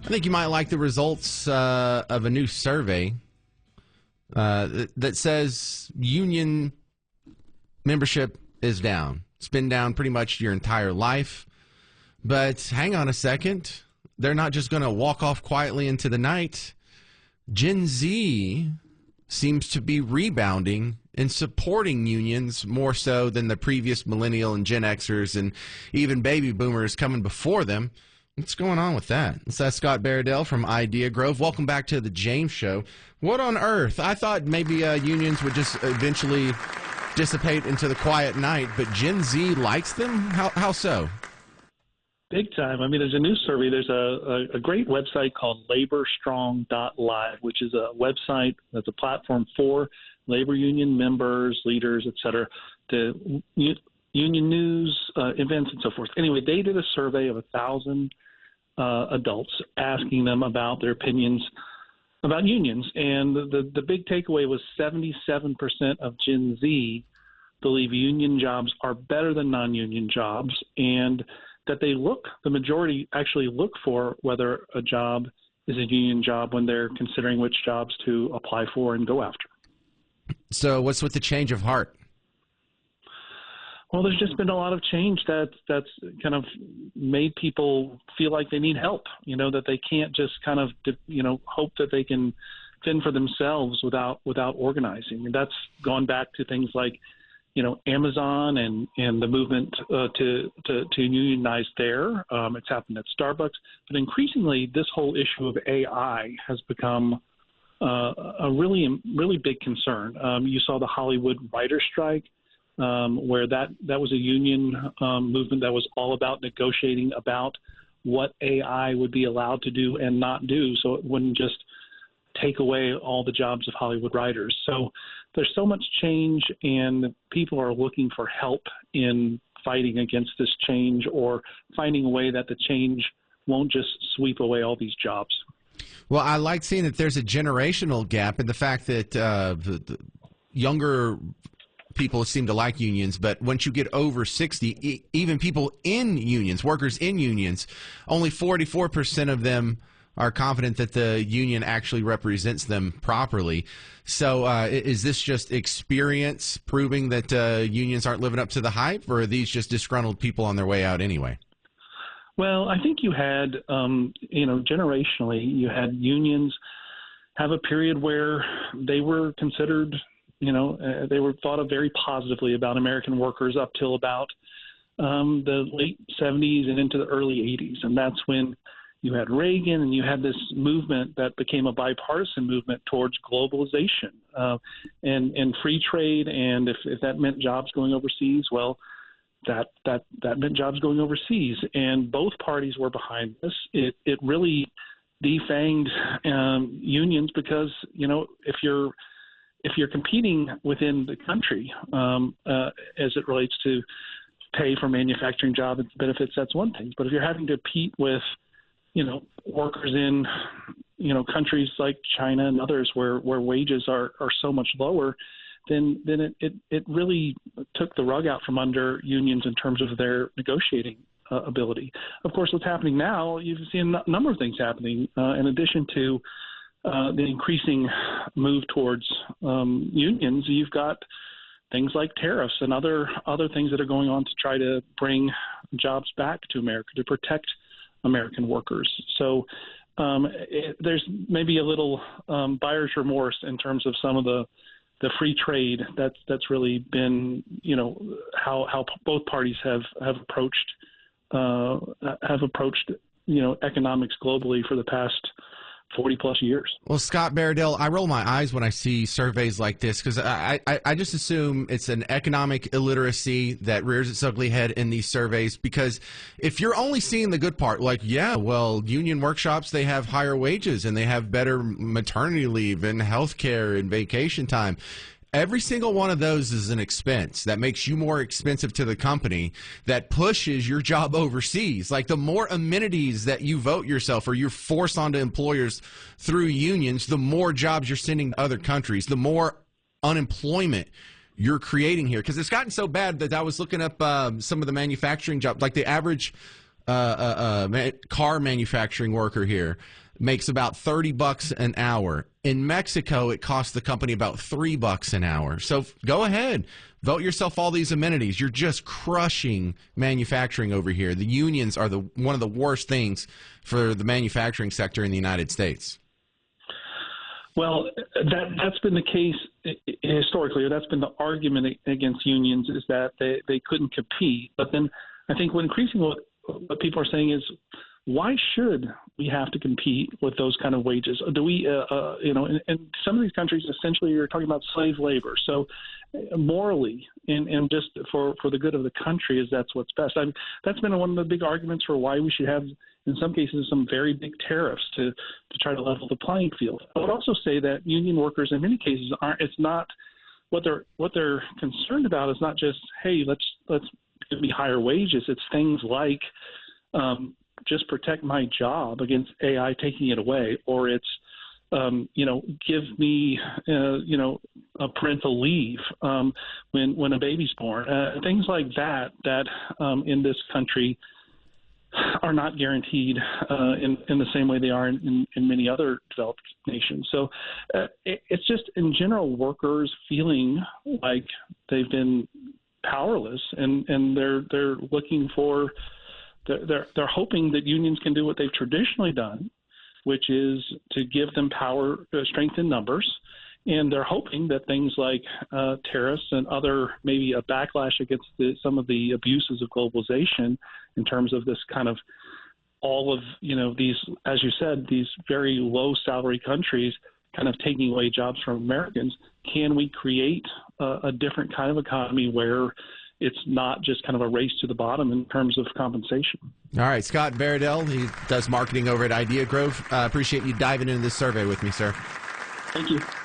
I think you might like the results of a new survey that says union membership is down. It's been down pretty much your entire life. But hang on a second. They're not just going to walk off quietly into the night. Gen Z seems to be rebounding and supporting unions more so than the previous millennial and Gen Xers and even baby boomers coming before them. What's going on with that? It's Scott Baradell from Idea Grove. Welcome back to the James Show. What on earth? I thought maybe unions would just eventually dissipate into the quiet night, but Gen Z likes them? How so? Big time. I mean, there's a new survey. There's a great website called LaborStrong.live, which is a website that's a platform for labor union members, leaders, et cetera, to union news, events, and so forth. Anyway, they did a survey of 1,000 adults asking them about their opinions about unions. And the big takeaway was 77% of Gen Z believe union jobs are better than non-union jobs, and that the majority actually look for whether a job is a union job when they're considering which jobs to apply for and go after. So what's with the change of heart? Well, there's just been a lot of change that's kind of made people feel like they need help, that they can't just kind of, hope that they can fend for themselves without organizing. And that's gone back to things like, Amazon and the movement to unionize there. It's happened at Starbucks. But increasingly, this whole issue of AI has become a really big concern. You saw the Hollywood writer's strike, where that was a union movement that was all about negotiating about what AI would be allowed to do and not do, so it wouldn't just take away all the jobs of Hollywood writers. So there's so much change, and people are looking for help in fighting against this change or finding a way that the change won't just sweep away all these jobs. Well, I like seeing that there's a generational gap in the fact that the younger people seem to like unions, but once you get over 60, even people in unions, workers in unions, only 44% of them are confident that the union actually represents them properly. So is this just experience proving that unions aren't living up to the hype, or are these just disgruntled people on their way out anyway? Well, I think you had, generationally, you had unions have a period where they were considered, they were thought of very positively about American workers up till about the late 70s and into the early 80s. And that's when you had Reagan, and you had this movement that became a bipartisan movement towards globalization and free trade. And if that meant jobs going overseas, well, that meant jobs going overseas. And both parties were behind this. It really defanged unions because, if you're competing within the country as it relates to pay for manufacturing job and benefits, that's one thing. But if you're having to compete with workers in, countries like China and others where wages are so much lower, then it really took the rug out from under unions in terms of their negotiating ability. Of course, what's happening now, you've seen a number of things happening in addition to the increasing move towards unions. You've got things like tariffs and other things that are going on to try to bring jobs back to America, to protect American workers. So there's maybe a little buyer's remorse in terms of some of the free trade that's really been, how both parties have approached economics globally for the past 40 plus years. Well, Scott Baradell, I roll my eyes when I see surveys like this because I just assume it's an economic illiteracy that rears its ugly head in these surveys, because if you're only seeing the good part, like, yeah, well, union workshops, they have higher wages and they have better maternity leave and health care and vacation time. Every single one of those is an expense that makes you more expensive to the company, that pushes your job overseas. Like, the more amenities that you vote yourself or you're forced onto employers through unions, the more jobs you're sending to other countries, the more unemployment you're creating here. Because it's gotten so bad that I was looking up some of the manufacturing jobs, like the average car manufacturing worker here makes about $30 an hour. In Mexico, it costs the company about $3 an hour. So go ahead, vote yourself all these amenities. You're just crushing manufacturing over here. The unions are one of the worst things for the manufacturing sector in the United States. Well, that's been the case historically, or that's been the argument against unions, is that they couldn't compete. But then I think increasingly what people are saying is, why should we have to compete with those kind of wages? Do we, in some of these countries, essentially you're talking about slave labor. So morally and just for the good of the country, that's what's best. That's been one of the big arguments for why we should have, in some cases, some very big tariffs to try to level the playing field. I would also say that union workers in many cases it's not what they're concerned about is not just, hey, let's give me higher wages. It's things like just protect my job against AI taking it away, or it's give me a parental leave when a baby's born. Things like that in this country are not guaranteed in the same way they are in many other developed nations. So it's just, in general, workers feeling like they've been powerless, and they're looking for. They're hoping that unions can do what they've traditionally done, which is to give them power, strength in numbers. And they're hoping that things like tariffs and maybe a backlash against some of the abuses of globalization in terms of this kind of all of, these, as you said, these very low salary countries kind of taking away jobs from Americans. Can we create a different kind of economy where it's not just kind of a race to the bottom in terms of compensation? All right, Scott Baradell, he does marketing over at Idea Grove. Appreciate you diving into this survey with me, sir. Thank you.